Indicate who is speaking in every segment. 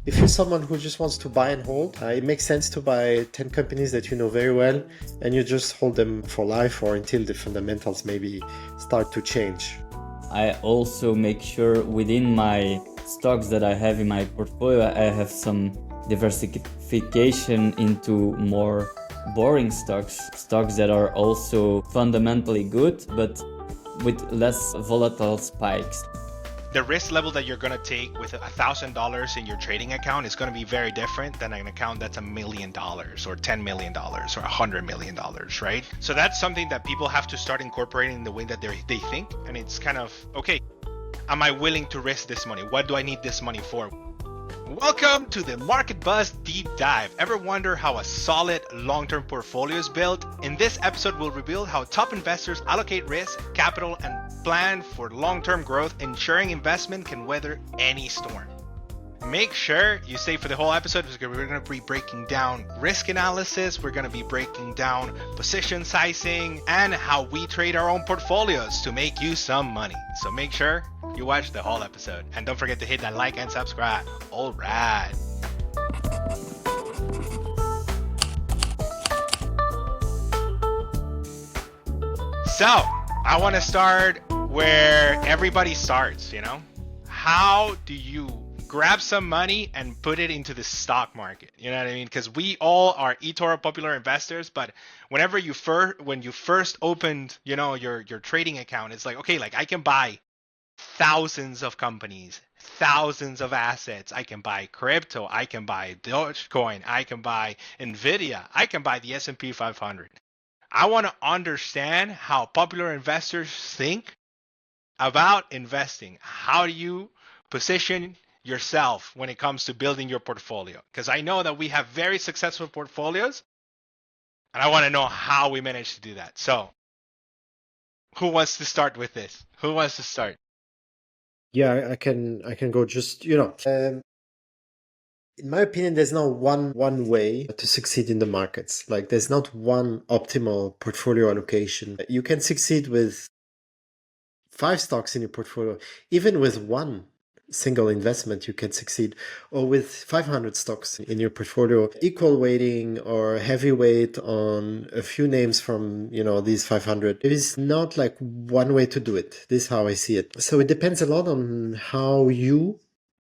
Speaker 1: If you're someone who just wants to buy and hold, it makes sense to buy 10 companies that you know very well and you just hold them for life or until the fundamentals maybe start to change.
Speaker 2: I also make sure within my stocks that I have in my portfolio, I have some diversification into more boring stocks, stocks that are also fundamentally good, but with less volatile spikes.
Speaker 3: The risk level that you're going to take with $1,000 in your trading account is going to be very different than an account that's $1 million or $10 million or $100 million, right? So that's something that people have to start incorporating in the way that they think. And it's kind of, okay, am I willing to risk this money? What do I need this money for? Welcome to the Market Buzz Deep Dive. Ever wonder how a solid long-term portfolio is built? In this episode, we'll reveal how top investors allocate risk, capital, and plan for long-term growth, ensuring investment can weather any storm. Make sure you stay for the whole episode because we're going to be breaking down risk analysis, we're going to be breaking down position sizing, and how we trade our own portfolios to make you some money. So make sure you watch the whole episode. And don't forget to hit that like and subscribe. All right. So I want to start where everybody starts, How do you grab some money and put it into the stock market? You know what I mean? Because we all are eToro popular investors, but when you first opened, your trading account, it's like, okay, like I can buy thousands of companies, thousands of assets. I can buy crypto, I can buy Dogecoin, I can buy Nvidia, I can buy the S&P 500. I want to understand how popular investors think about investing. How do you position yourself when it comes to building your portfolio? Because I know that we have very successful portfolios, and I want to know how we manage to do that. So, who wants to start with this? Who wants to start?
Speaker 1: Yeah, I can go. Just in my opinion, there's no one way to succeed in the markets. Like there's not one optimal portfolio allocation. You can succeed with 5 stocks in your portfolio. Even with one single investment, you can succeed, or with 500 stocks in your portfolio, equal weighting or heavy weight on a few names from, these 500. There is not like one way to do it. This is how I see it. So it depends a lot on how you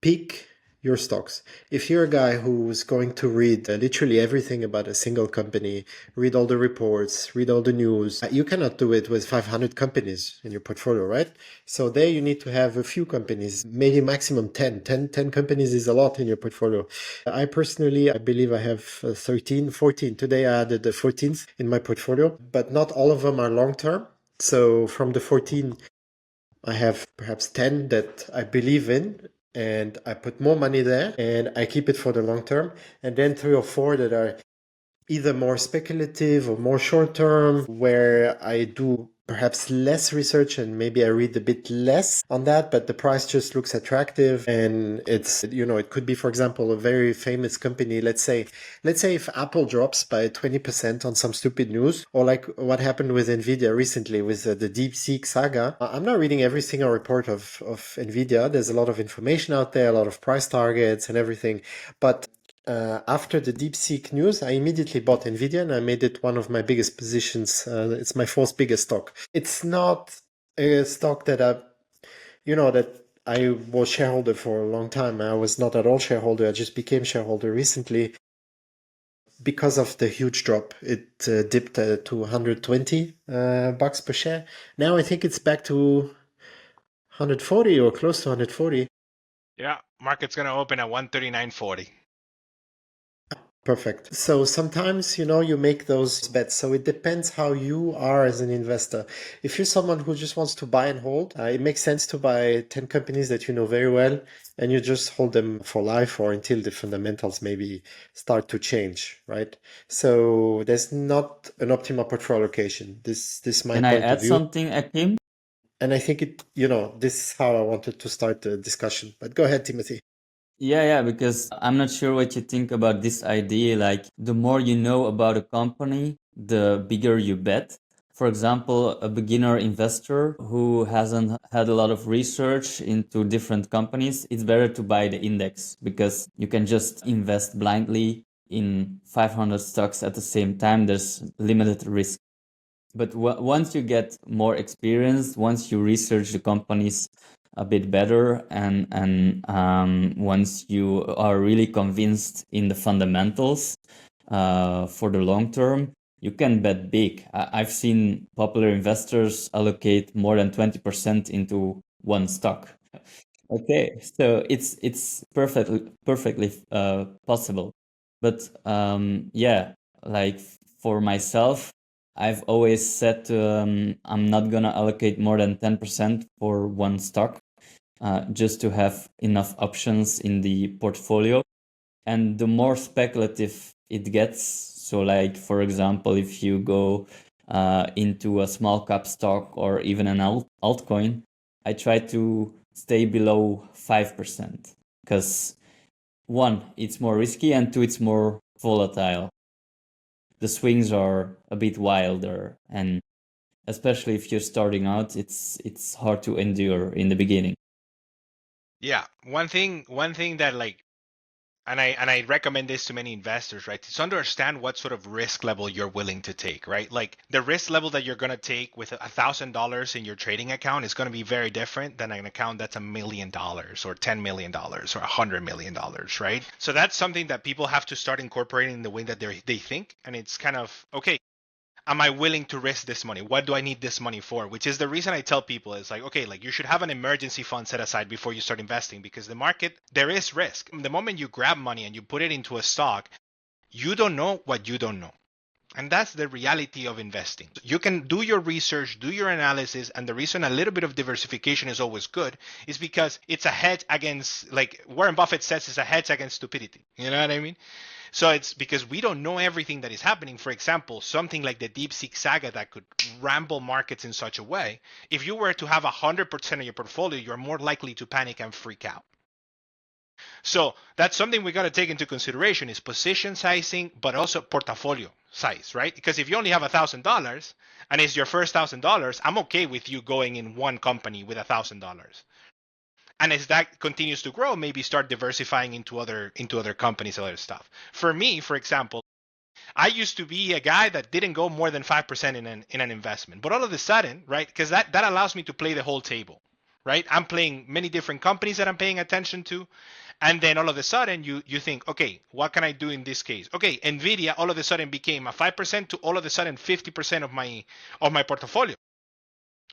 Speaker 1: pick your stocks. If you're a guy who's going to read literally everything about a single company, read all the reports, read all the news, you cannot do it with 500 companies in your portfolio, right? So there you need to have a few companies, maybe maximum 10. 10 companies is a lot in your portfolio. I believe I have 13, 14. Today I added the 14th in my portfolio, but not all of them are long-term. So from the 14, I have perhaps 10 that I believe in, and I put more money there and I keep it for the long term. And then 3 or 4 that are either more speculative or more short term, where I do perhaps less research and maybe I read a bit less on that, but the price just looks attractive. And it's, it could be, for example, a very famous company. Let's say if Apple drops by 20% on some stupid news, or like what happened with Nvidia recently with the DeepSeek saga. I'm not reading every single report of Nvidia. There's a lot of information out there, a lot of price targets and everything. But after the DeepSeek news, I immediately bought Nvidia and I made it one of my biggest positions. It's my 4th biggest stock. It's not a stock that I was shareholder for a long time. I was not at all shareholder. I just became shareholder recently because of the huge drop. It dipped to 120 bucks per share. Now I think it's back to 140 or close to 140.
Speaker 3: Yeah, market's going to open at 139.40.
Speaker 1: Perfect. So sometimes, you make those bets. So it depends how you are as an investor. If you're someone who just wants to buy and hold, it makes sense to buy 10 companies that you know very well and you just hold them for life or until the fundamentals maybe start to change, right? So there's not an optimal portfolio allocation. This is my
Speaker 2: Can I
Speaker 1: point of
Speaker 2: add
Speaker 1: view.
Speaker 2: something, Akim?
Speaker 1: And I think this is how I wanted to start the discussion. But go ahead, Timothy.
Speaker 2: Yeah, because I'm not sure what you think about this idea. Like, the more you know about a company, the bigger you bet. for example, a beginner investor who hasn't had a lot of research into different companies, it's better to buy the index because you can just invest blindly in 500 stocks at the same time. There's limited risk. But once you get more experience, once you research the companies a bit better, and once you are really convinced in the fundamentals for the long term, you can bet big. I've seen popular investors allocate more than 20% into one stock. Okay, so it's perfectly possible. But yeah, like for myself, I've always said I'm not gonna allocate more than 10% for one stock, just to have enough options in the portfolio. And the more speculative it gets, so like for example, if you go into a small cap stock or even an altcoin, I try to stay below 5% because one, it's more risky, and two, it's more volatile. The swings are a bit wilder, and especially if you're starting out, it's hard to endure in the beginning.
Speaker 3: Yeah, one thing that like, and I recommend this to many investors, right? Is understand what sort of risk level you're willing to take, right? Like the risk level that you're gonna take with $1,000 in your trading account is gonna be very different than an account that's $1 million or $10 million or $100 million, right? So that's something that people have to start incorporating in the way that they think, and it's kind of okay. Am I willing to risk this money? What do I need this money for? Which is the reason I tell people is like, okay, like you should have an emergency fund set aside before you start investing, because the market, there is risk. The moment you grab money and you put it into a stock, you don't know what you don't know. And that's the reality of investing. You can do your research, do your analysis, and the reason a little bit of diversification is always good is because it's a hedge against, like Warren Buffett says, it's a hedge against stupidity. You know what I mean? So it's because we don't know everything that is happening. For example, something like the DeepSeek saga that could ramble markets in such a way. If you were to have 100% of your portfolio, you're more likely to panic and freak out. So that's something we got to take into consideration is position sizing, but also portfolio size, right? Because if you only have $1,000 and it's your first $1,000, I'm okay with you going in one company with $1,000. And as that continues to grow, maybe start diversifying into other companies, other stuff. For me, for example, I used to be a guy that didn't go more than 5% in an investment. But all of a sudden, right, because that allows me to play the whole table, right? I'm playing many different companies that I'm paying attention to. And then all of a sudden you think, okay, what can I do in this case? Okay, Nvidia all of a sudden became a 5% to all of a sudden 50% of my portfolio.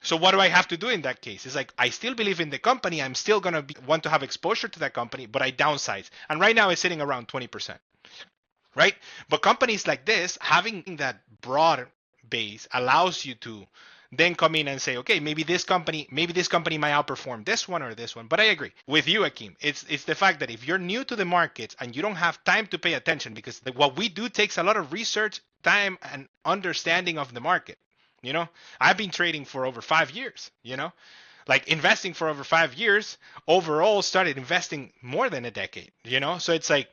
Speaker 3: So what do I have to do in that case? It's like I still believe in the company. I'm still gonna want to have exposure to that company, but I downsize. And right now it's sitting around 20%, right? But companies like this, having that broad base allows you to then come in and say, okay, maybe this company might outperform this one or this one. But I agree with you, Akim. It's the fact that if you're new to the markets and you don't have time to pay attention, because what we do takes a lot of research, time, and understanding of the market. You know, I've been trading for over 5 years, like investing for over 5 years, overall started investing more than a decade, so it's like,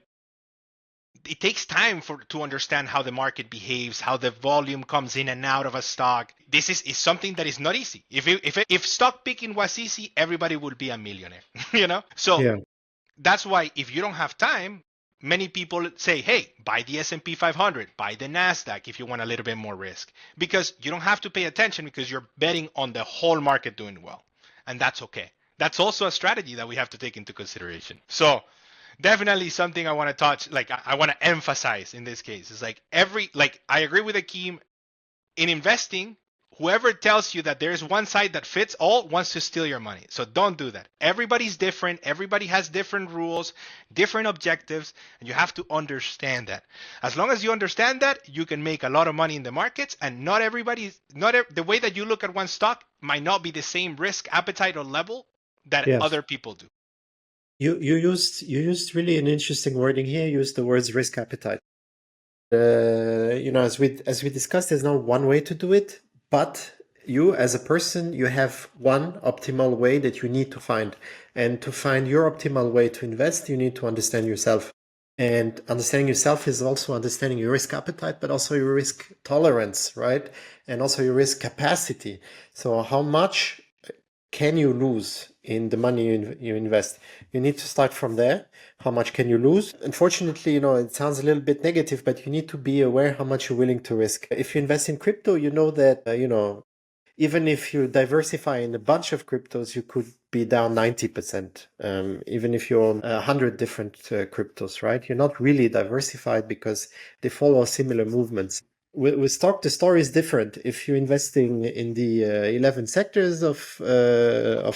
Speaker 3: it takes time to understand how the market behaves, how the volume comes in and out of a stock. This is something that is not easy. If stock picking was easy, everybody would be a millionaire, So
Speaker 1: Yeah.
Speaker 3: that's why if you don't have time, many people say, hey, buy the S&P 500, buy the NASDAQ if you want a little bit more risk, because you don't have to pay attention because you're betting on the whole market doing well. And that's okay. That's also a strategy that we have to take into consideration. So definitely something I want to touch, like I want to emphasize in this case is like I agree with Akim in investing. Whoever tells you that there's one side that fits all wants to steal your money. So don't do that. Everybody's different. Everybody has different rules, different objectives, and you have to understand that. As long as you understand that, you can make a lot of money in the markets, and the way that you look at one stock might not be the same risk appetite or level that
Speaker 1: Yes.
Speaker 3: other people do.
Speaker 1: You used really an interesting wording here. You used the words risk appetite. As we discussed, there's not one way to do it, but you as a person, you have one optimal way that you need to find. And to find your optimal way to invest, you need to understand yourself. And understanding yourself is also understanding your risk appetite, but also your risk tolerance, right? And also your risk capacity. So how much can you lose in the money you invest? You need to start from there. How much can you lose? Unfortunately, it sounds a little bit negative, but you need to be aware how much you're willing to risk. If you invest in crypto, you know that, even if you diversify in a bunch of cryptos, you could be down 90%. Even if you own 100 different cryptos, right? You're not really diversified because they follow similar movements. With stock, the story is different. If you're investing in the 11 sectors of the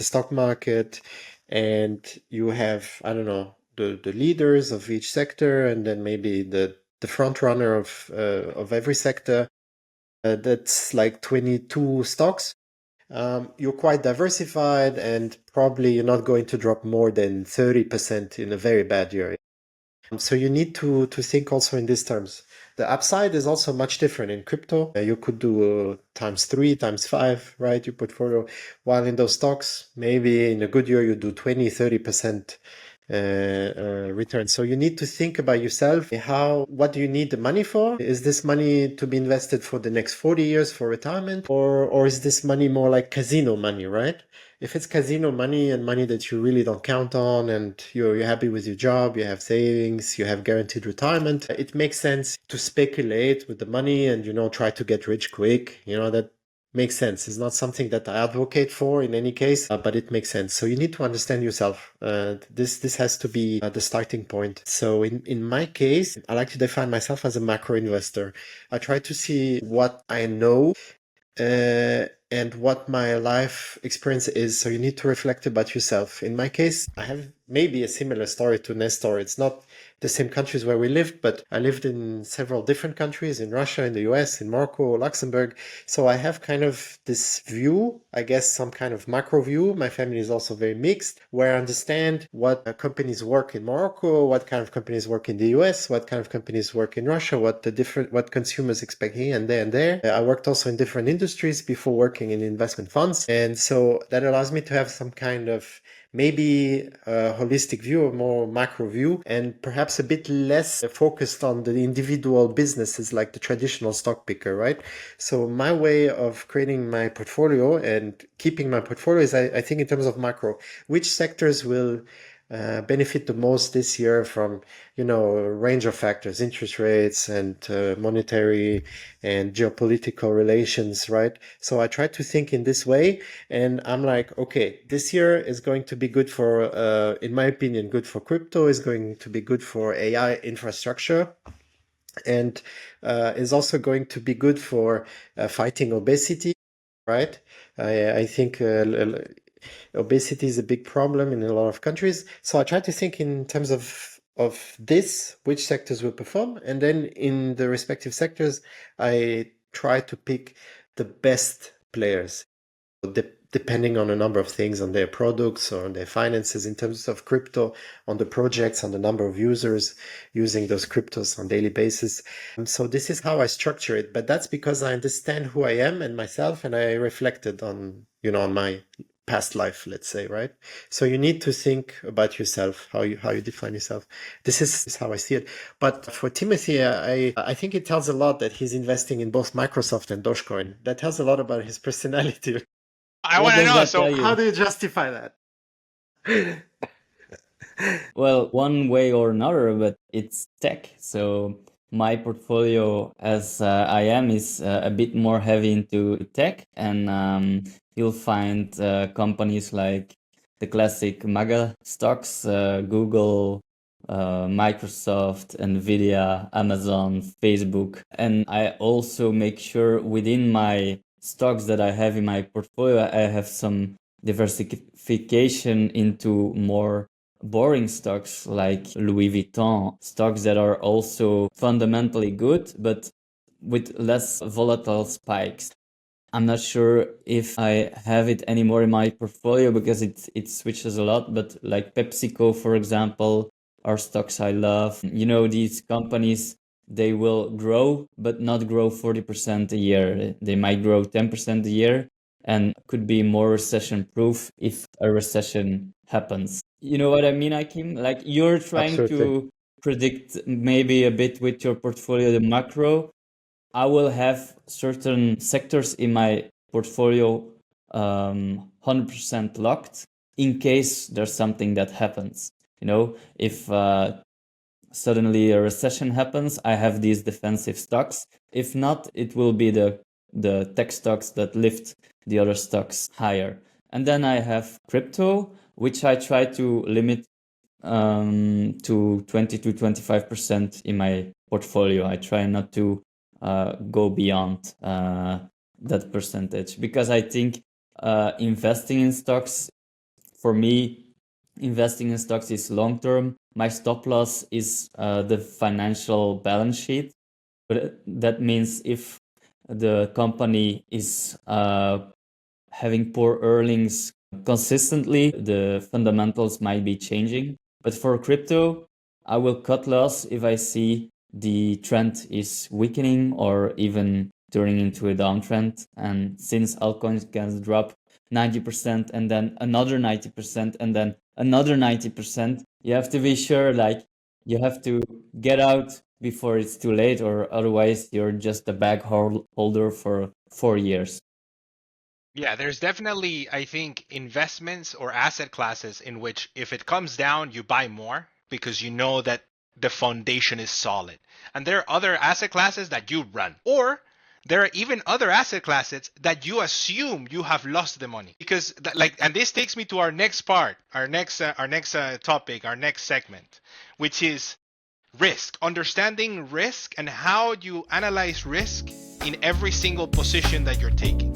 Speaker 1: stock market, and you have, I don't know, the leaders of each sector, and then maybe the front runner of every sector, that's like 22 stocks. You're quite diversified, and probably you're not going to drop more than 30% in a very bad year. So you need to think also in these terms. The upside is also much different in crypto. You could do times 3, times 5, right? Your portfolio. While in those stocks, maybe in a good year, you do 20, 30% return. So you need to think about yourself. What do you need the money for? Is this money to be invested for the next 40 years for retirement? Or is this money more like casino money, right? If it's casino money and money that you really don't count on, and you're happy with your job, you have savings, you have guaranteed retirement, it makes sense to speculate with the money and, try to get rich quick. That makes sense. It's not something that I advocate for in any case, but it makes sense. So you need to understand yourself. This has to be the starting point. So in my case, I like to define myself as a macro investor. I try to see what I know and what my life experience is. So you need to reflect about yourself. In my case, I have maybe a similar story to Nestor. It's not the same countries where we lived, but I lived in several different countries, in Russia, in the US, in Morocco, Luxembourg. So I have kind of this view, I guess some kind of macro view. My family is also very mixed, where I understand what companies work in Morocco, what kind of companies work in the US, what kind of companies work in Russia, what consumers expect here and there and there. I worked also in different industries before working in investment funds. And so that allows me to have some kind of maybe a holistic view, a more macro view, and perhaps a bit less focused on the individual businesses like the traditional stock picker, right? So my way of creating my portfolio and keeping my portfolio is, I think, in terms of macro, which sectors will benefit the most this year from, a range of factors, interest rates and monetary and geopolitical relations, right? So I try to think in this way, and I'm like, okay, this year is going to be good for, in my opinion, good for crypto, is going to be good for AI infrastructure, and is also going to be good for fighting obesity, right? I think obesity is a big problem in a lot of countries. So I try to think in terms of this, which sectors will perform, and then in the respective sectors, I try to pick the best players, depending on a number of things, on their products or on their finances. In terms of crypto, on the projects, on the number of users using those cryptos on daily basis. So this is how I structure it, but that's because I understand who I am and myself, and I reflected on, on my past life, let's say, right? So you need to think about yourself, how you define yourself. This is how I see it. But for Timothy, I think it tells a lot that he's investing in both Microsoft and Dogecoin. That tells a lot about his personality.
Speaker 3: I
Speaker 2: What
Speaker 3: want to
Speaker 2: does
Speaker 3: know.
Speaker 2: that
Speaker 3: So
Speaker 2: tell you?
Speaker 1: How do you justify that?
Speaker 2: Well, one way or another, but it's tech. So my portfolio, as I am, is a bit more heavy into tech, and you'll find companies like the classic MAGA stocks, Google, Microsoft, Nvidia, Amazon, Facebook. And I also make sure within my stocks that I have in my portfolio, I have some diversification into more boring stocks like Louis Vuitton, stocks that are also fundamentally good, but with less volatile spikes. I'm not sure if I have it anymore in my portfolio because it switches a lot, but like PepsiCo, for example, are stocks I love. These companies, they will grow, but not grow 40% a year. They might grow 10% a year and could be more recession proof if a recession happens. You know what I mean, Akim? Like you're trying
Speaker 1: Absolutely.
Speaker 2: to predict maybe a bit with your portfolio the macro. I will have certain sectors in my portfolio 100% locked in case there's something that happens. You know, if suddenly a recession happens, I have these defensive stocks. If not, it will be the tech stocks that lift the other stocks higher. And then I have crypto, which I try to limit to 20 to 25% in my portfolio. I try not to go beyond that percentage because I think investing in stocks, for me, investing in stocks is long term. My stop loss is the financial balance sheet. But that means if the company is having poor earnings consistently, the fundamentals might be changing. But for crypto, I will cut loss if I see the trend is weakening or even turning into a downtrend. And since altcoins can drop 90% and then another 90% and then another 90%, you have to be sure, like, you have to get out before it's too late, or otherwise you're just a bag holder for 4 years.
Speaker 3: Yeah, there's definitely, I think, investments or asset classes in which if it comes down, you buy more because you know that the foundation is solid. And there are other asset classes that you run. Or there are even other asset classes that you assume you have lost the money because and this takes me to our next part, our next topic, our next segment, which is risk, understanding risk and how you analyze risk in every single position that you're taking.